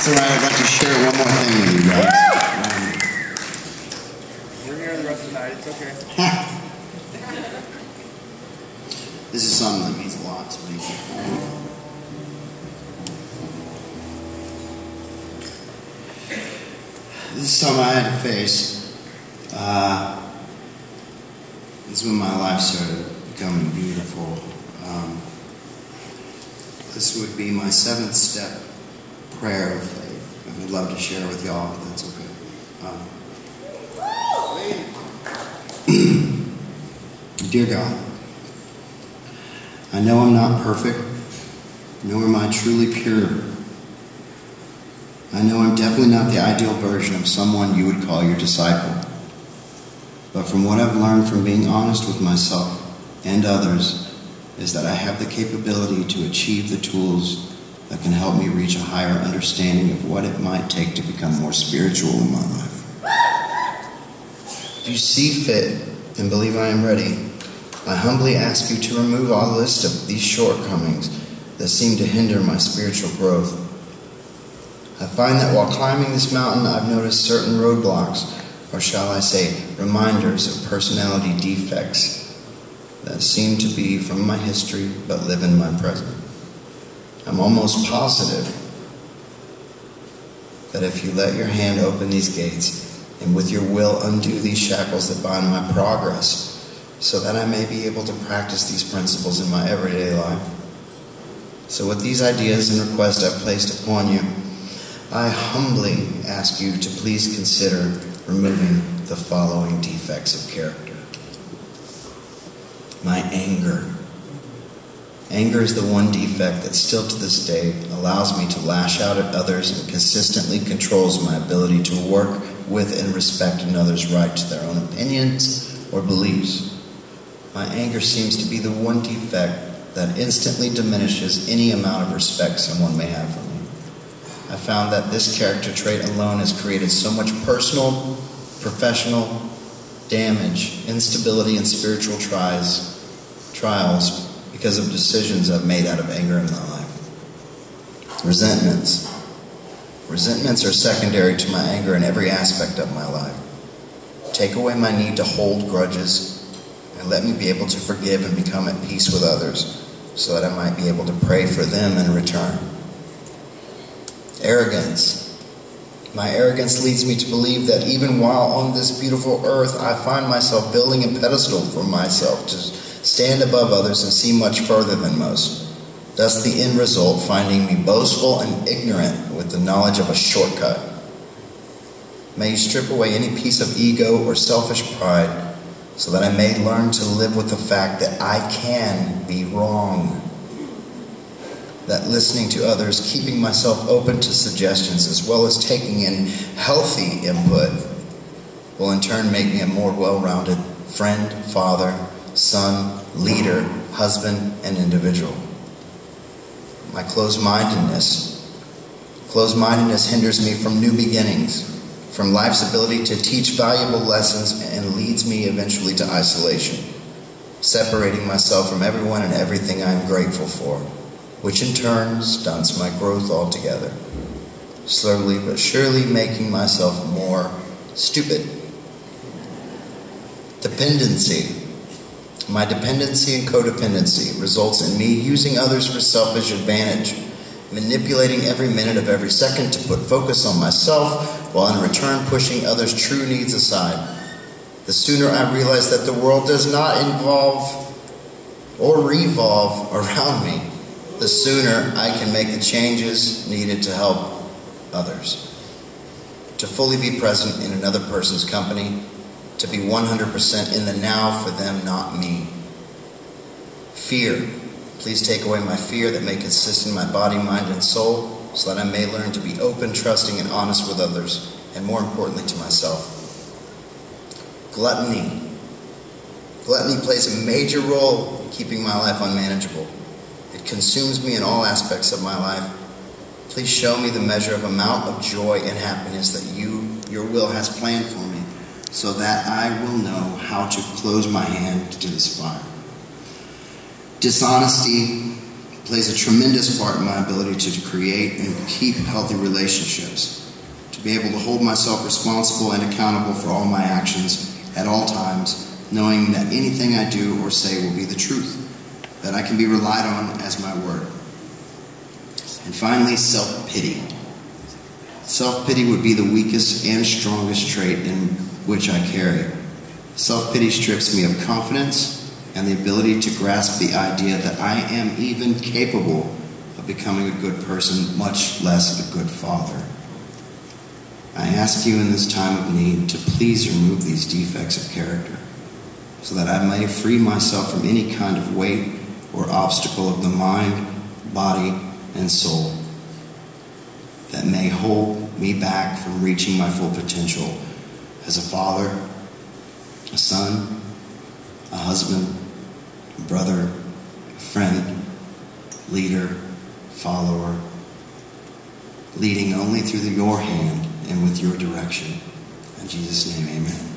That's all right. I'd like to share one more thing with you guys. We're here the rest of the night. It's okay. This is something that means a lot to me. This is something I had to face. This is when my life started becoming beautiful. This would be my 7th step prayer of faith. I would love to share with y'all, if that's okay. Dear God, I know I'm not perfect, nor am I truly pure. I know I'm definitely not the ideal version of someone you would call your disciple. But from what I've learned from being honest with myself and others is that I have the capability to achieve the tools that can help me reach a higher understanding of what it might take to become more spiritual in my life. If you see fit and believe I am ready, I humbly ask you to remove all list of these shortcomings that seem to hinder my spiritual growth. I find that while climbing this mountain, I've noticed certain roadblocks, or shall I say, reminders of personality defects that seem to be from my history but live in my present. I'm almost positive that if you let your hand open these gates and with your will undo these shackles that bind my progress so that I may be able to practice these principles in my everyday life. So with these ideas and requests I've placed upon you, I humbly ask you to please consider removing the following defects of character. My anger. Anger is the one defect that still to this day allows me to lash out at others and consistently controls my ability to work with and respect another's right to their own opinions or beliefs. My anger seems to be the one defect that instantly diminishes any amount of respect someone may have for me. I found that this character trait alone has created so much personal, professional damage, instability, and spiritual trials because of decisions I've made out of anger in my life. Resentments. Resentments are secondary to my anger in every aspect of my life. Take away my need to hold grudges and let me be able to forgive and become at peace with others so that I might be able to pray for them in return. Arrogance. My arrogance leads me to believe that even while on this beautiful earth, I find myself building a pedestal for myself to stand above others and see much further than most. Thus the end result finding me boastful and ignorant with the knowledge of a shortcut. May you strip away any piece of ego or selfish pride so that I may learn to live with the fact that I can be wrong. That listening to others, keeping myself open to suggestions as well as taking in healthy input will in turn make me a more well-rounded friend, father, son, leader, husband, and individual. My closed-mindedness hinders me from new beginnings, from life's ability to teach valuable lessons, and leads me eventually to isolation, separating myself from everyone and everything I am grateful for, which in turn stunts my growth altogether, slowly but surely making myself more stupid. Dependency. My dependency and codependency results in me using others for selfish advantage, manipulating every minute of every second to put focus on myself while in return pushing others' true needs aside. The sooner I realize that the world does not involve or revolve around me, the sooner I can make the changes needed to help others. To fully be present in another person's company, to be 100% in the now for them, not me. Fear. Please take away my fear that may consist in my body, mind, and soul, so that I may learn to be open, trusting, and honest with others, and more importantly to myself. Gluttony. Gluttony plays a major role in keeping my life unmanageable. It consumes me in all aspects of my life. Please show me the measure of amount of joy and happiness that your will has planned for me, so that I will know how to close my hand to this fire. Dishonesty. plays a tremendous part in my ability to create and keep healthy relationships, to be able to hold myself responsible and accountable for all my actions at all times, knowing that anything I do or say will be the truth, that I can be relied on as my word. And finally, self-pity. Self-pity would be the weakest and strongest trait in which I carry. Self-pity strips me of confidence and the ability to grasp the idea that I am even capable of becoming a good person, much less a good father. I ask you in this time of need to please remove these defects of character, so that I may free myself from any kind of weight or obstacle of the mind, body, and soul that may hold me back from reaching my full potential as a father, a son, a husband, a brother, a friend, leader, follower, leading only through your hand and with your direction. In Jesus' name, amen.